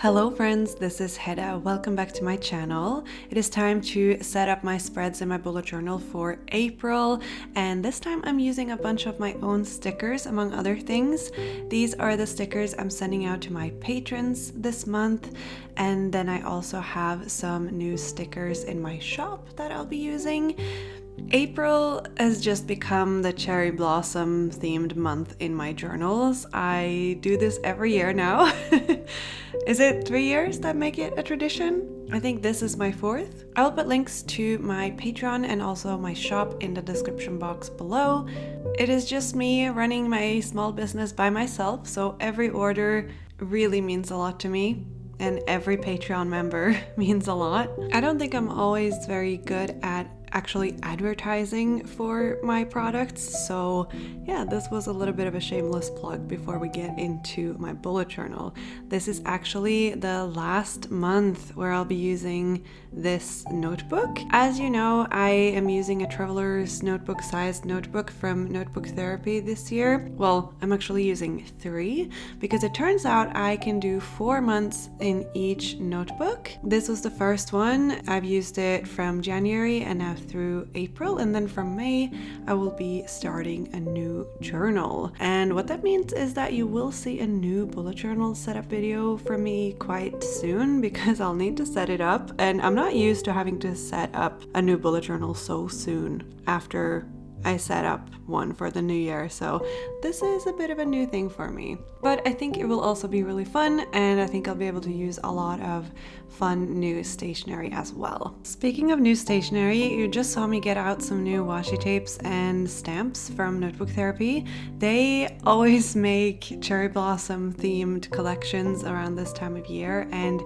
Hello friends, this is Hedda. Welcome back to my channel. It is time to set up my spreads in my bullet journal for April, and this time I'm using a bunch of my own stickers among other things. These are the stickers I'm sending out to my patrons this month, and then I also have some new stickers in my shop that I'll be using. April has just become the cherry blossom themed month in my journals. I do this every year now. Is it 3 years that make it a tradition? I think this is my fourth. I'll put links to my Patreon and also my shop in the description box below. It is just me running my small business by myself, so every order really means a lot to me. And every Patreon member means a lot. I don't think I'm always very good at actually advertising for my products, so yeah, this was a little bit of a shameless plug before we get into my bullet journal. This is actually the last month where I'll be using this notebook. As you know, I am using a traveler's notebook sized notebook from Notebook Therapy this year. Well, I'm actually using 3 because it turns out I can do 4 months in each notebook. This was the first one. I've used it from January and now through April, and then from May I will be starting a new journal. And what that means is that you will see a new bullet journal setup video from me quite soon because I'll need to set it up, and I'm not used to having to set up a new bullet journal so soon after I set up one for the new year, so this is a bit of a new thing for me. But I think it will also be really fun, and I think I'll be able to use a lot of fun new stationery as well. Speaking of new stationery, you just saw me get out some new washi tapes and stamps from Notebook Therapy. They always make cherry blossom themed collections around this time of year, and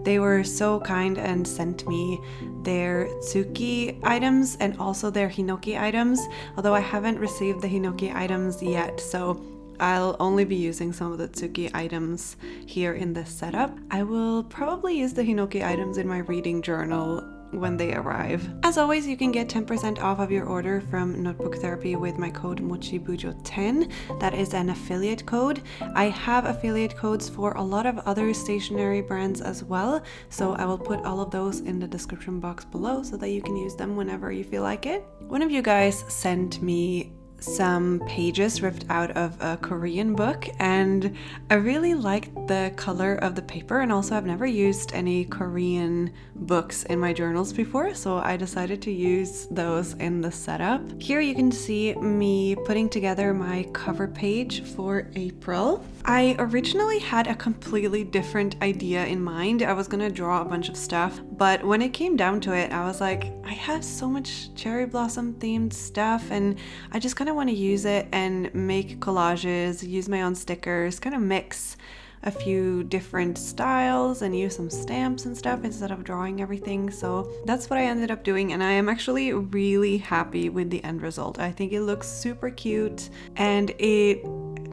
they were so kind and sent me their tsuki items and also their hinoki items, although I haven't received the hinoki items yet, so I'll only be using some of the tsuki items here in this setup. I will probably use the hinoki items in my reading journal when they arrive. As always, you can get 10% off of your order from Notebook Therapy with my code mochibujo10. That is an affiliate code. I have affiliate codes for a lot of other stationery brands as well, so I will put all of those in the description box below so that you can use them whenever you feel like it. One of you guys sent me some pages ripped out of a Korean book, and I really liked the color of the paper, and also I've never used any Korean books in my journals before, so I decided to use those in the setup. Here you can see me putting together my cover page for April. I originally had a completely different idea in mind. I was gonna draw a bunch of stuff, but when it came down to it, I was like, I have so much cherry blossom themed stuff, and I just kind of want to use it and make collages, use my own stickers, kind of mix a few different styles and use some stamps and stuff instead of drawing everything. So that's what I ended up doing, and I am actually really happy with the end result. I think it looks super cute, and it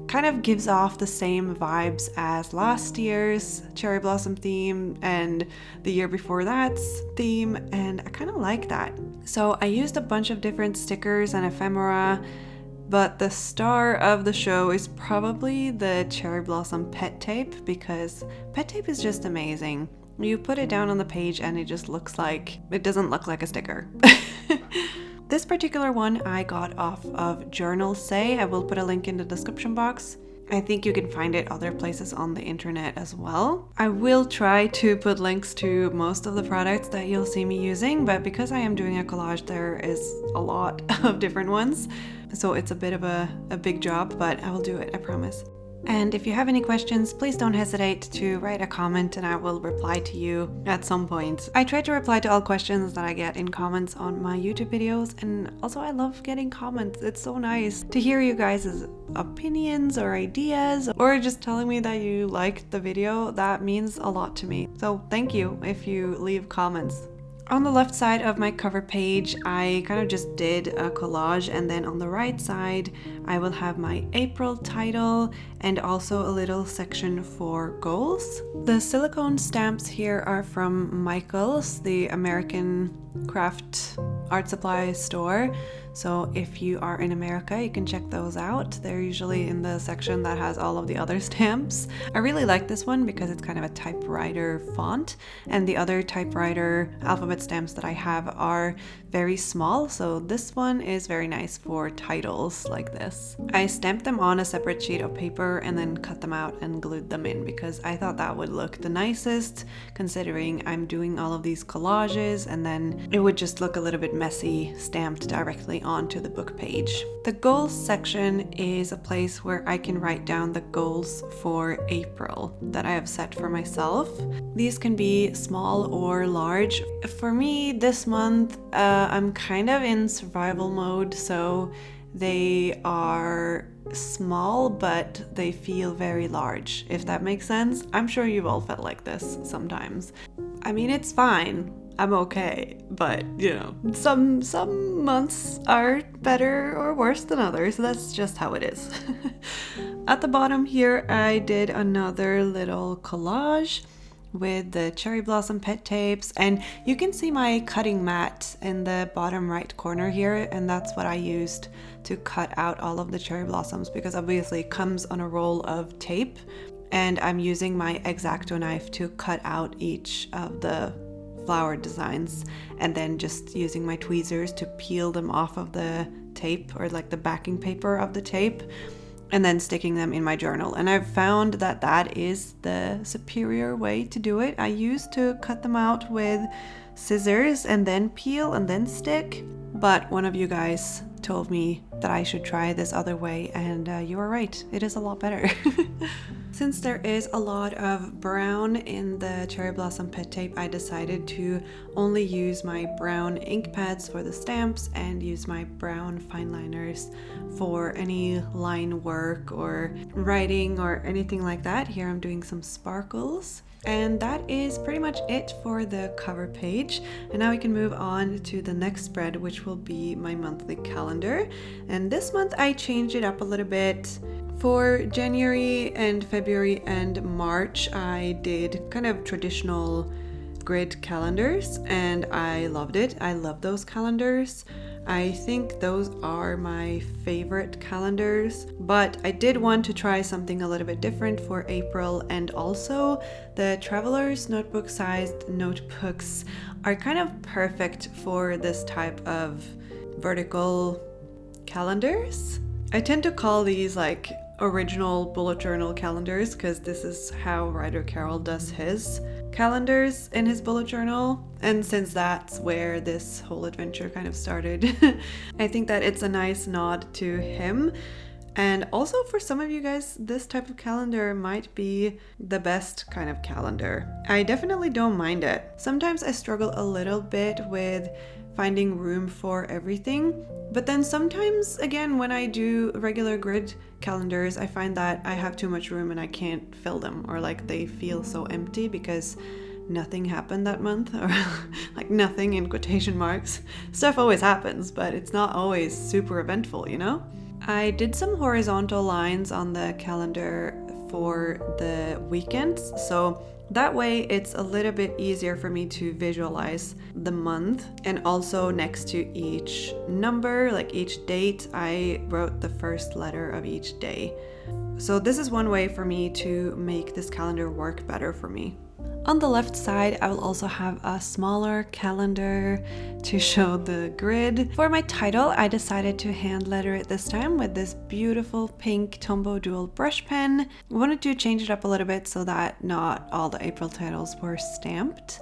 kind of gives off the same vibes as last year's cherry blossom theme and the year before that's theme, and I kind of like that. So I used a bunch of different stickers and ephemera, but the star of the show is probably the cherry blossom pet tape, because pet tape is just amazing. You put it down on the page and it just looks like, it doesn't look like a sticker. This particular one I got off of Journal Say. I will put a link in the description box. I think you can find it other places on the internet as well. I will try to put links to most of the products that you'll see me using, but because I am doing a collage, there is a lot of different ones. So it's a bit of a big job, but I will do it, I promise. And if you have any questions, please don't hesitate to write a comment and I will reply to you at some point. I try to reply to all questions that I get in comments on my YouTube videos, and also I love getting comments. It's so nice to hear you guys' opinions or ideas, or just telling me that you liked the video. That means a lot to me. So thank you if you leave comments. On the left side of my cover page, I kind of just did a collage, and then on the right side, I will have my April title and also a little section for goals. The silicone stamps here are from Michael's, the American craft art supply store. So if you are in America, you can check those out. They're usually in the section that has all of the other stamps. I really like this one because it's kind of a typewriter font, and the other typewriter alphabet stamps that I have are very small, so this one is very nice for titles like this. I stamped them on a separate sheet of paper and then cut them out and glued them in because I thought that would look the nicest, considering I'm doing all of these collages, and then it would just look a little bit messy stamped directly onto the book page. The goals section is a place where I can write down the goals for April that I have set for myself. These can be small or large. For me, this month, I'm kind of in survival mode, so they are small, but they feel very large, if that makes sense. I'm sure you've all felt like this sometimes. I mean, it's fine. I'm okay, but you know, some months are better or worse than others. That's just how it is. At the bottom here, I did another little collage with the cherry blossom pet tapes, and you can see my cutting mat in the bottom right corner here, and that's what I used to cut out all of the cherry blossoms, because obviously it comes on a roll of tape, and I'm using my X-Acto knife to cut out each of the flower designs, and then just using my tweezers to peel them off of the tape, or like the backing paper of the tape, and then sticking them in my journal. And I've found that that is the superior way to do it. I used to cut them out with scissors and then peel and then stick, but one of you guys told me that I should try this other way, and you were right, it is a lot better. Since there is a lot of brown in the cherry blossom pet tape, I decided to only use my brown ink pads for the stamps and use my brown fine liners for any line work or writing or anything like that. Here I'm doing some sparkles. And that is pretty much it for the cover page. And now we can move on to the next spread, which will be my monthly calendar. And this month I changed it up a little bit. For January and February and March, I did kind of traditional grid calendars, and I loved it. I love those calendars. I think those are my favorite calendars, but I did want to try something a little bit different for April, and also the Traveler's Notebook sized notebooks are kind of perfect for this type of vertical calendars. I tend to call these like original bullet journal calendars because this is how Ryder Carroll does his calendars in his bullet journal, and since that's where this whole adventure kind of started, I think that it's a nice nod to him. And also for some of you guys, this type of calendar might be the best kind of calendar. I definitely don't mind it. Sometimes I struggle a little bit with finding room for everything, but then sometimes again when I do regular grid calendars, I find that I have too much room and I can't fill them, or like they feel so empty because nothing happened that month, or like nothing in quotation marks. Stuff always happens, but it's not always super eventful, you know? I did some horizontal lines on the calendar for the weekends, so that way it's a little bit easier for me to visualize the month. And also next to each number, like each date, I wrote the first letter of each day. So this is one way for me to make this calendar work better for me. On the left side, I will also have a smaller calendar to show the grid. For my title, I decided to hand letter it this time with this beautiful pink Tombow dual brush pen. I wanted to change it up a little bit so that not all the April titles were stamped.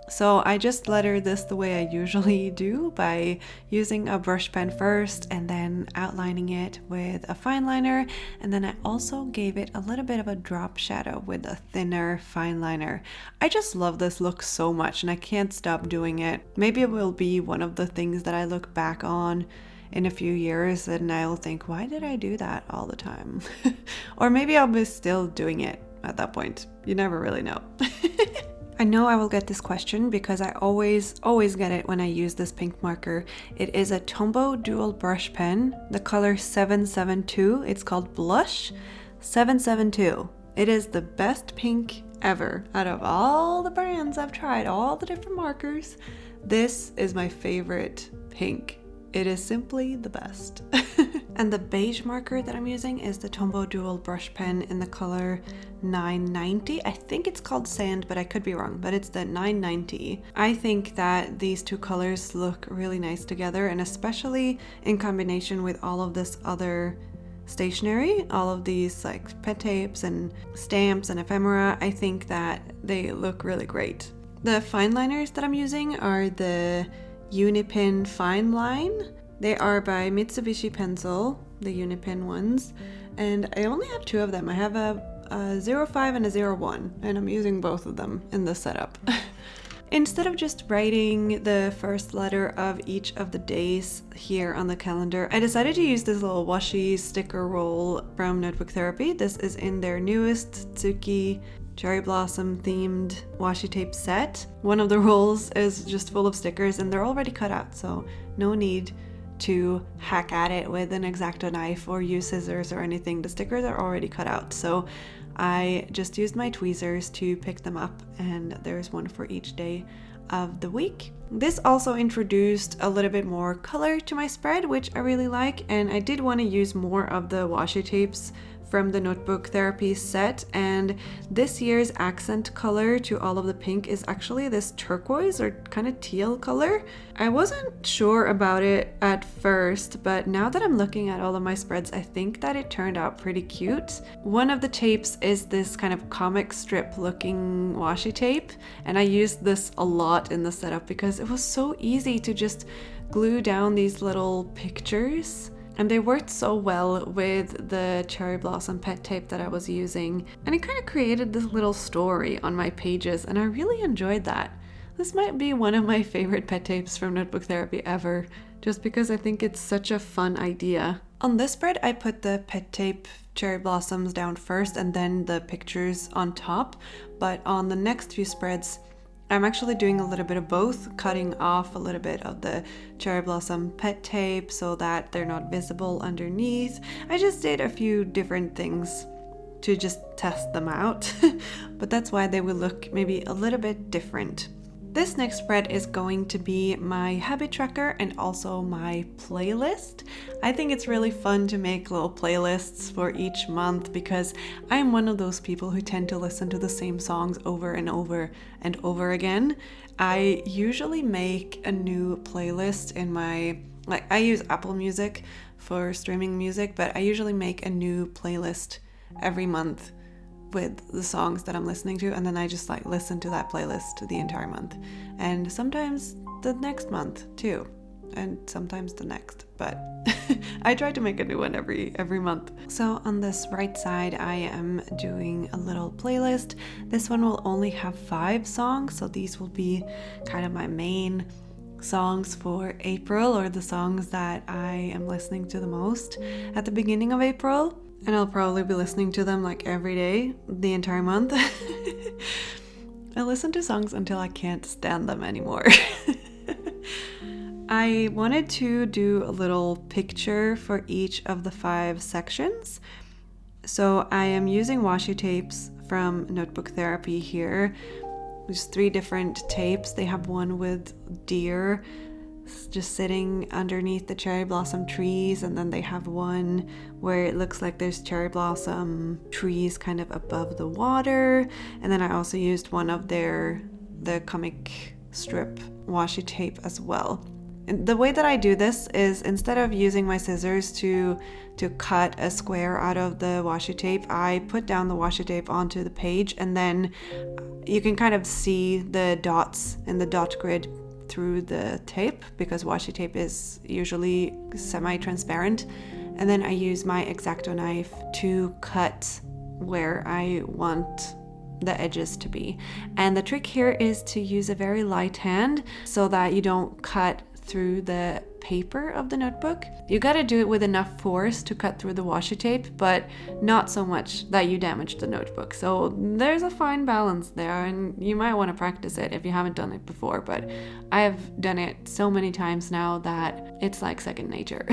So I just lettered this the way I usually do, by using a brush pen first and then outlining it with a fine liner, and then I also gave it a little bit of a drop shadow with a thinner fine liner. I just love this look so much and I can't stop doing it. Maybe it will be one of the things that I look back on in a few years and I'll think, why did I do that all the time? Or maybe I'll be still doing it at that point. You never really know. I know I will get this question because I always get it when I use this pink marker. It is a Tombow dual brush pen, the color 772. It's called Blush 772. It is the best pink ever. Out of all the brands I've tried, all the different markers, this is my favorite pink It is simply the best. And the beige marker that I'm using is the Tombow Dual Brush Pen in the color 990. I think it's called Sand, but I could be wrong, but it's the 990. I think that these two colors look really nice together, and especially in combination with all of this other stationery, all of these like pet tapes and stamps and ephemera. I think that they look really great. The fine liners that I'm using are the Unipin Fine Line. They are by Mitsubishi Pencil, the Unipin ones, and I only have two of them. I have a 05 and a 01, and I'm using both of them in this setup. Instead of just writing the first letter of each of the days here on the calendar, I decided to use this little washi sticker roll from Notebook Therapy. This is in their newest Tsuki cherry blossom themed washi tape set. One of the rolls is just full of stickers and they're already cut out, so no need to hack at it with an X-Acto knife or use scissors or anything. The stickers are already cut out, so I just used my tweezers to pick them up, and there's one for each day of the week. This also introduced a little bit more color to my spread, which I really like, and I did want to use more of the washi tapes from the Notebook Therapy set, and this year's accent color to all of the pink is actually this turquoise or kind of teal color. I wasn't sure about it at first, but now that I'm looking at all of my spreads, I think that it turned out pretty cute. One of the tapes is this kind of comic strip looking washi tape, and I used this a lot in the setup because it was so easy to just glue down these little pictures. And they worked so well with the cherry blossom pet tape that I was using. And it kind of created this little story on my pages, and I really enjoyed that. This might be one of my favorite pet tapes from Notebook Therapy ever, just because I think it's such a fun idea. On this spread, I put the pet tape cherry blossoms down first and then the pictures on top. But on the next few spreads, I'm actually doing a little bit of both, cutting off a little bit of the cherry blossom pet tape so that they're not visible underneath. I just did a few different things to just test them out, but that's why they will look maybe a little bit different. This next spread is going to be my habit tracker and also my playlist. I think it's really fun to make little playlists for each month because I'm one of those people who tend to listen to the same songs over and over and over again. I usually make a new playlist in my, I use Apple Music for streaming music, but I usually make a new playlist every month with the songs that I'm listening to, and then I just listen to that playlist the entire month, and sometimes the next month too, and sometimes the next, but I try to make a new one every month. So on this right side I am doing a little playlist. This one will only have 5 songs, so these will be kind of my main songs for April, or the songs that I am listening to the most at the beginning of April. And I'll probably be listening to them every day, the entire month. I listen to songs until I can't stand them anymore. I wanted to do a little picture for each of the 5 sections. So I am using washi tapes from Notebook Therapy here. There's 3 different tapes. They have one with deer just sitting underneath the cherry blossom trees, and then they have one where it looks like there's cherry blossom trees kind of above the water. And then I also used one of the comic strip washi tape as well. And the way that I do this is, instead of using my scissors to cut a square out of the washi tape, I put down the washi tape onto the page, and then you can kind of see the dots in the dot grid through the tape, because washi tape is usually semi-transparent. And then I use my X-Acto knife to cut where I want the edges to be. And the trick here is to use a very light hand so that you don't cut through the paper of the notebook. You gotta do it with enough force to cut through the washi tape, but not so much that you damage the notebook. So there's a fine balance there, and you might want to practice it if you haven't done it before, but I've done it so many times now that it's like second nature.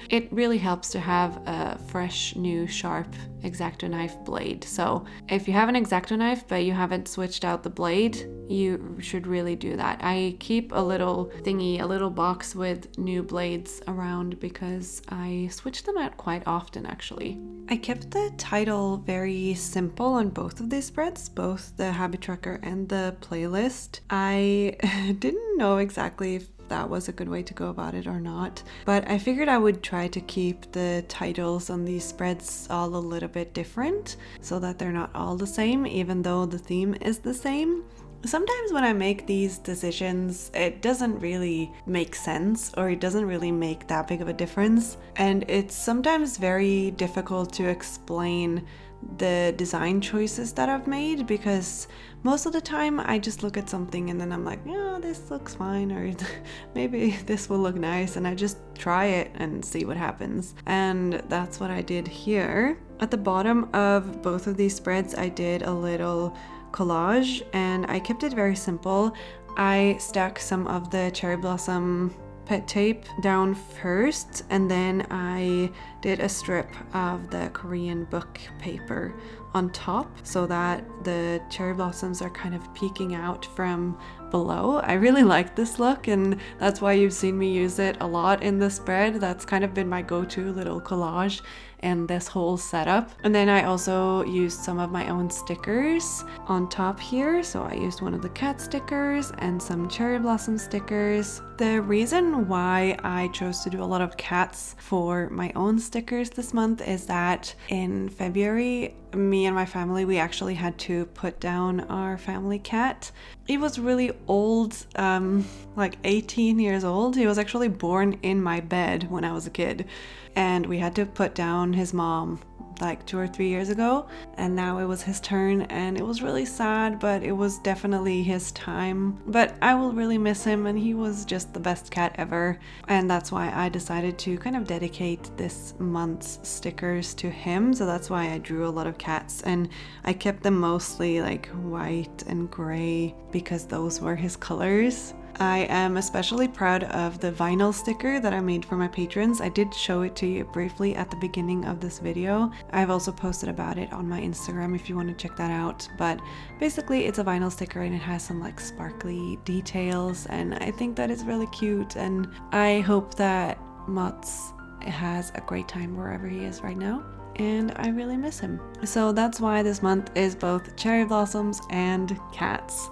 It really helps to have a fresh, new, sharp X-Acto knife blade. So if you have an X-Acto knife but you haven't switched out the blade, you should really do that. I keep a little thingy, a little box with new blades around because I switch them out quite often actually. I kept the title very simple on both of these spreads, both the habit tracker and the playlist. I didn't know exactly if that was a good way to go about it or not, but I figured I would try to keep the titles on these spreads all a little bit different so that they're not all the same, even though the theme is the same. Sometimes when I make these decisions, it doesn't really make sense, or it doesn't really make that big of a difference, and it's sometimes very difficult to explain the design choices that I've made, because most of the time I just look at something and then I'm like, yeah, this looks fine, or maybe this will look nice, and I just try it and see what happens. And that's what I did here. At the bottom of both of these spreads I did a little collage, and I kept it very simple. I stuck some of the cherry blossom pet tape down first, and then I did a strip of the Korean book paper on top so that the cherry blossoms are kind of peeking out from below. I really like this look, and that's why you've seen me use it a lot in the spread. That's kind of been my go-to little collage in this whole setup. And then I also used some of my own stickers on top here. So I used one of the cat stickers and some cherry blossom stickers. The reason why I chose to do a lot of cats for my own stickers this month is that in February, me and my family, we actually had to put down our family cat. He was really old, like 18 years old. He was actually born in my bed when I was a kid, and we had to put down his mom like 2 or 3 years ago, and now it was his turn, and it was really sad, but it was definitely his time. But I will really miss him, and he was just the best cat ever, and that's why I decided to kind of dedicate this month's stickers to him. So that's why I drew a lot of cats, and I kept them mostly like white and gray because those were his colors. I am especially proud of the vinyl sticker that I made for my patrons. I did show it to you briefly at the beginning of this video. I've also posted about it on my Instagram if you want to check that out. But basically it's a vinyl sticker, and it has some like sparkly details, and I think that is really cute, and I hope that Mats has a great time wherever he is right now. And I really miss him. So that's why this month is both cherry blossoms and cats.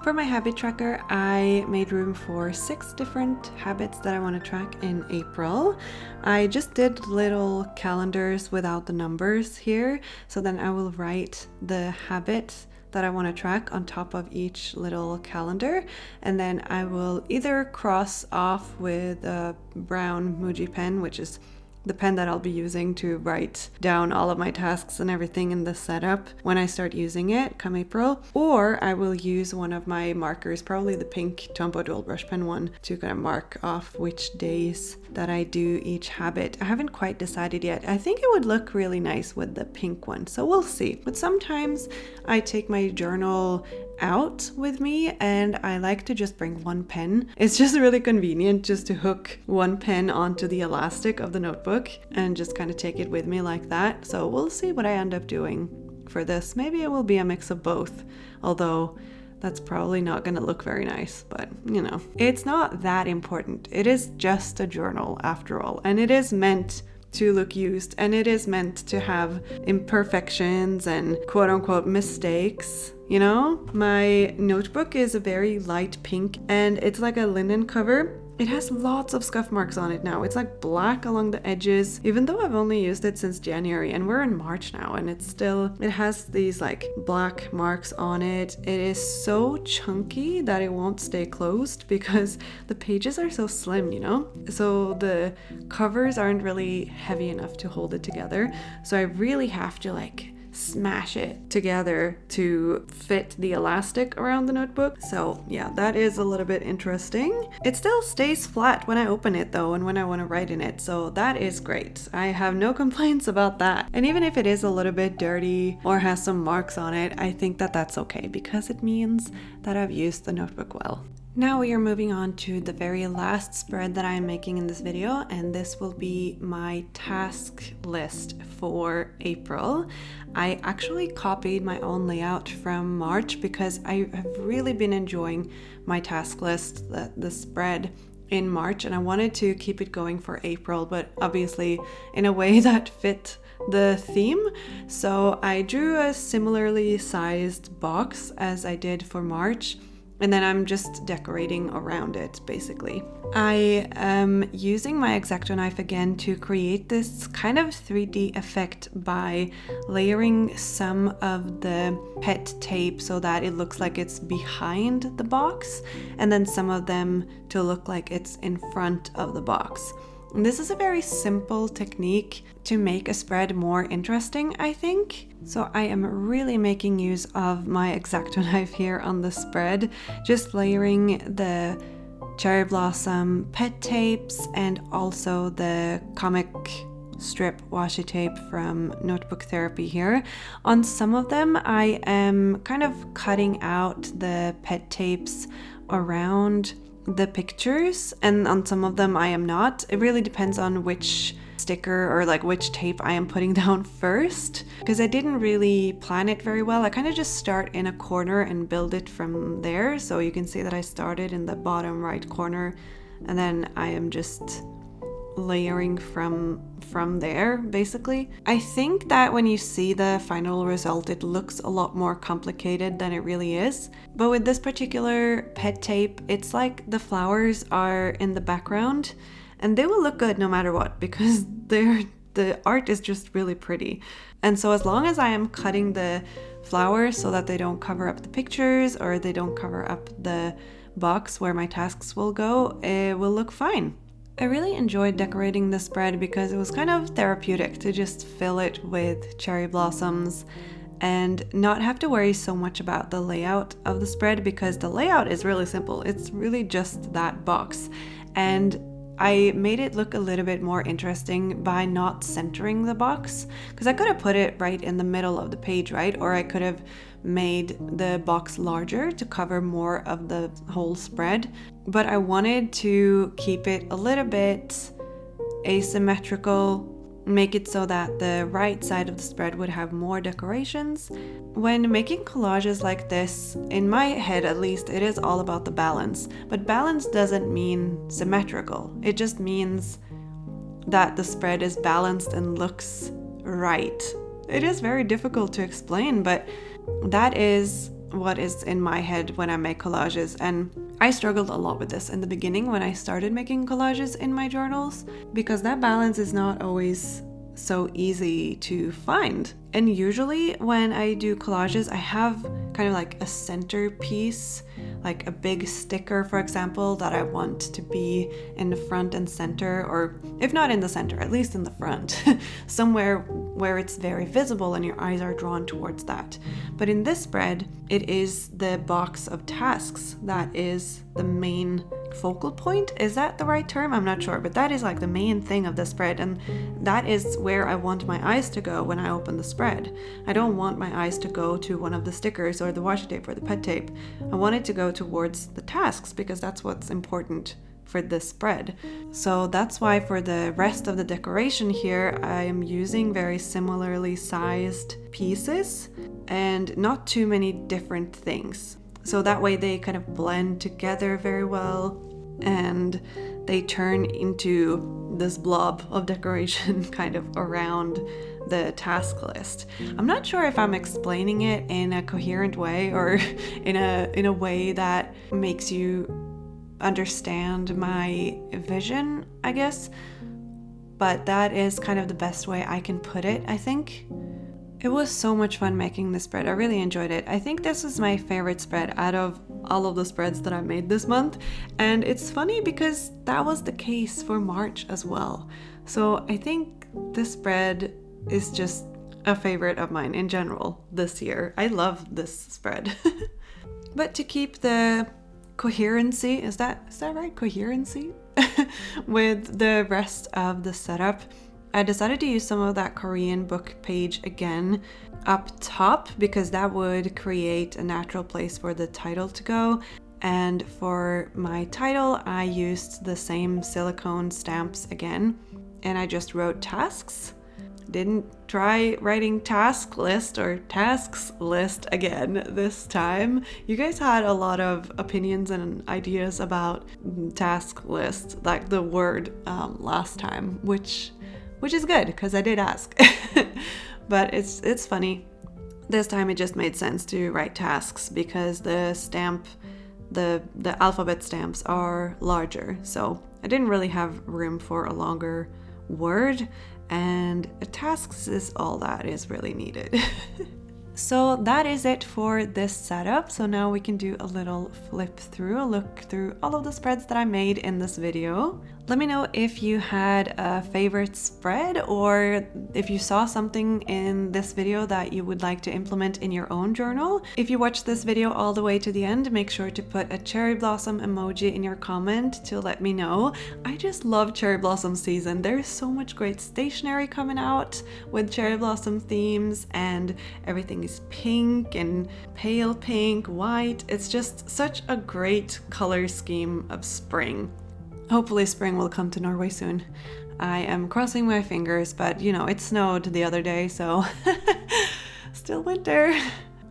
For my habit tracker, I made room for 6 different habits that I want to track in April. I just did little calendars without the numbers here, so then I will write the habit that I want to track on top of each little calendar, and then I will either cross off with a brown Muji pen, which is the pen that I'll be using to write down all of my tasks and everything in the setup when I start using it come April, or I will use one of my markers, probably the pink Tombow dual brush pen one, to kind of mark off which days that I do each habit. I haven't quite decided yet. I think it would look really nice with the pink one, so we'll see. But sometimes I take my journal out with me, and I like to just bring one pen. It's just really convenient just to hook one pen onto the elastic of the notebook and just kind of take it with me like that. So we'll see what I end up doing for this. Maybe it will be a mix of both, although that's probably not going to look very nice, but you know, it's not that important. It is just a journal after all, and it is meant to look used, and it is meant to have imperfections and quote-unquote mistakes. You know, my notebook is a very light pink, and it's like a linen cover. It has lots of scuff marks on it now. It's like black along the edges, even though I've only used it since January, and we're in March now, and it has these like black marks on it. It is so chunky that it won't stay closed because the pages are so slim, you know? So the covers aren't really heavy enough to hold it together. So I really have to like smash it together to fit the elastic around the notebook. So yeah, that is a little bit interesting. It still stays flat when I open it though, and when I want to write in it, so that is great. I have no complaints about that. And even if it is a little bit dirty or has some marks on it, I think that that's okay because it means that I've used the notebook well. Now we are moving on to the very last spread that I am making in this video, and this will be my task list for April. I actually copied my own layout from March because I have really been enjoying my task list, the spread in March, and I wanted to keep it going for April, but obviously in a way that fit the theme. So I drew a similarly sized box as I did for March, and then I'm just decorating around it, basically. I am using my X-Acto knife again to create this kind of 3D effect by layering some of the pet tape so that it looks like it's behind the box, and then some of them to look like it's in front of the box. And this is a very simple technique to make a spread more interesting, I think. So I am really making use of my X-Acto knife here on the spread, just layering the cherry blossom pet tapes and also the comic strip washi tape from Notebook Therapy here. On some of them I am kind of cutting out the pet tapes around the pictures, and on some of them I am not. It really depends on which sticker or like which tape I am putting down first, because I didn't really plan it very well. I kind of just start in a corner and build it from there. So you can see that I started in the bottom right corner, and then I am just layering from there, basically. I think that when you see the final result, it looks a lot more complicated than it really is. But with this particular pet tape, it's like the flowers are in the background, and they will look good no matter what, because the art is just really pretty. And so as long as I am cutting the flowers so that they don't cover up the pictures or they don't cover up the box where my tasks will go, it will look fine. I really enjoyed decorating the spread because it was kind of therapeutic to just fill it with cherry blossoms and not have to worry so much about the layout of the spread, because the layout is really simple. It's really just that box. And I made it look a little bit more interesting by not centering the box, because I could have put it right in the middle of the page, right? Or I could have made the box larger to cover more of the whole spread. But I wanted to keep it a little bit asymmetrical, make it so that the right side of the spread would have more decorations. When making collages like this, in my head at least, it is all about the balance. But balance doesn't mean symmetrical. It just means that the spread is balanced and looks right. It is very difficult to explain, but that is what is in my head when I make collages. And I struggled a lot with this in the beginning when I started making collages in my journals, because that balance is not always so easy to find. And usually when I do collages, I have kind of like a centerpiece, like a big sticker, for example, that I want to be in the front and center, or if not in the center, at least in the front, somewhere where it's very visible and your eyes are drawn towards that. But in this spread, it is the box of tasks that is the main focal point. Is that the right term? I'm not sure, but that is like the main thing of the spread, and that is where I want my eyes to go when I open the spread. I don't want my eyes to go to one of the stickers or the washi tape or the pet tape. I want it to go towards the tasks, because that's what's important for this spread. So that's why for the rest of the decoration here, I am using very similarly sized pieces and not too many different things. So that way they kind of blend together very well and they turn into this blob of decoration kind of around the task list. I'm not sure if I'm explaining it in a coherent way or in a way that makes you understand my vision, I guess, but that is kind of the best way I can put it, I think. It was so much fun making this spread. I really enjoyed it. I think this is my favorite spread out of all of the spreads that I made this month. And it's funny because that was the case for March as well. So I think this spread is just a favorite of mine in general this year. I love this spread. But to keep the coherency, is that right? Coherency? With the rest of the setup, I decided to use some of that Korean book page again up top, because that would create a natural place for the title to go. And for my title, I used the same silicone stamps again, and I just wrote tasks. Didn't try writing task list or tasks list again this time. You guys had a lot of opinions and ideas about task list, like the word last time, which is good because I did ask. But it's funny. This time it just made sense to write tasks because the alphabet stamps are larger, so I didn't really have room for a longer word, and tasks is all that is really needed. So that is it for this setup. So now we can do a little flip through, a look through all of the spreads that I made in this video. Let me know if you had a favorite spread or if you saw something in this video that you would like to implement in your own journal. If you watched this video all the way to the end, make sure to put a cherry blossom emoji in your comment to let me know. I just love cherry blossom season. There's so much great stationery coming out with cherry blossom themes, and everything is pink and pale pink, white. It's just such a great color scheme of spring. Hopefully spring will come to Norway soon. I am crossing my fingers, but you know, it snowed the other day, so still winter.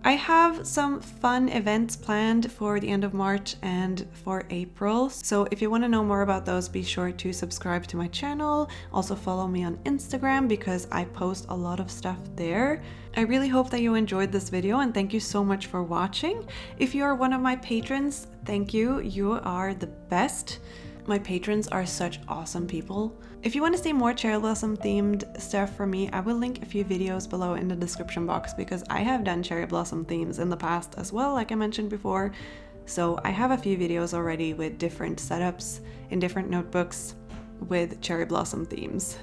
I have some fun events planned for the end of March and for April. So if you want to know more about those, be sure to subscribe to my channel. Also follow me on Instagram because I post a lot of stuff there. I really hope that you enjoyed this video, and thank you so much for watching. If you are one of my patrons, thank you. You are the best. My patrons are such awesome people. If you want to see more cherry blossom themed stuff from me, I will link a few videos below in the description box because I have done cherry blossom themes in the past as well, like I mentioned before. So I have a few videos already with different setups in different notebooks with cherry blossom themes.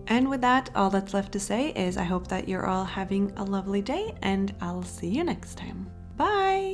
And with that, all that's left to say is I hope that you're all having a lovely day, and I'll see you next time. Bye!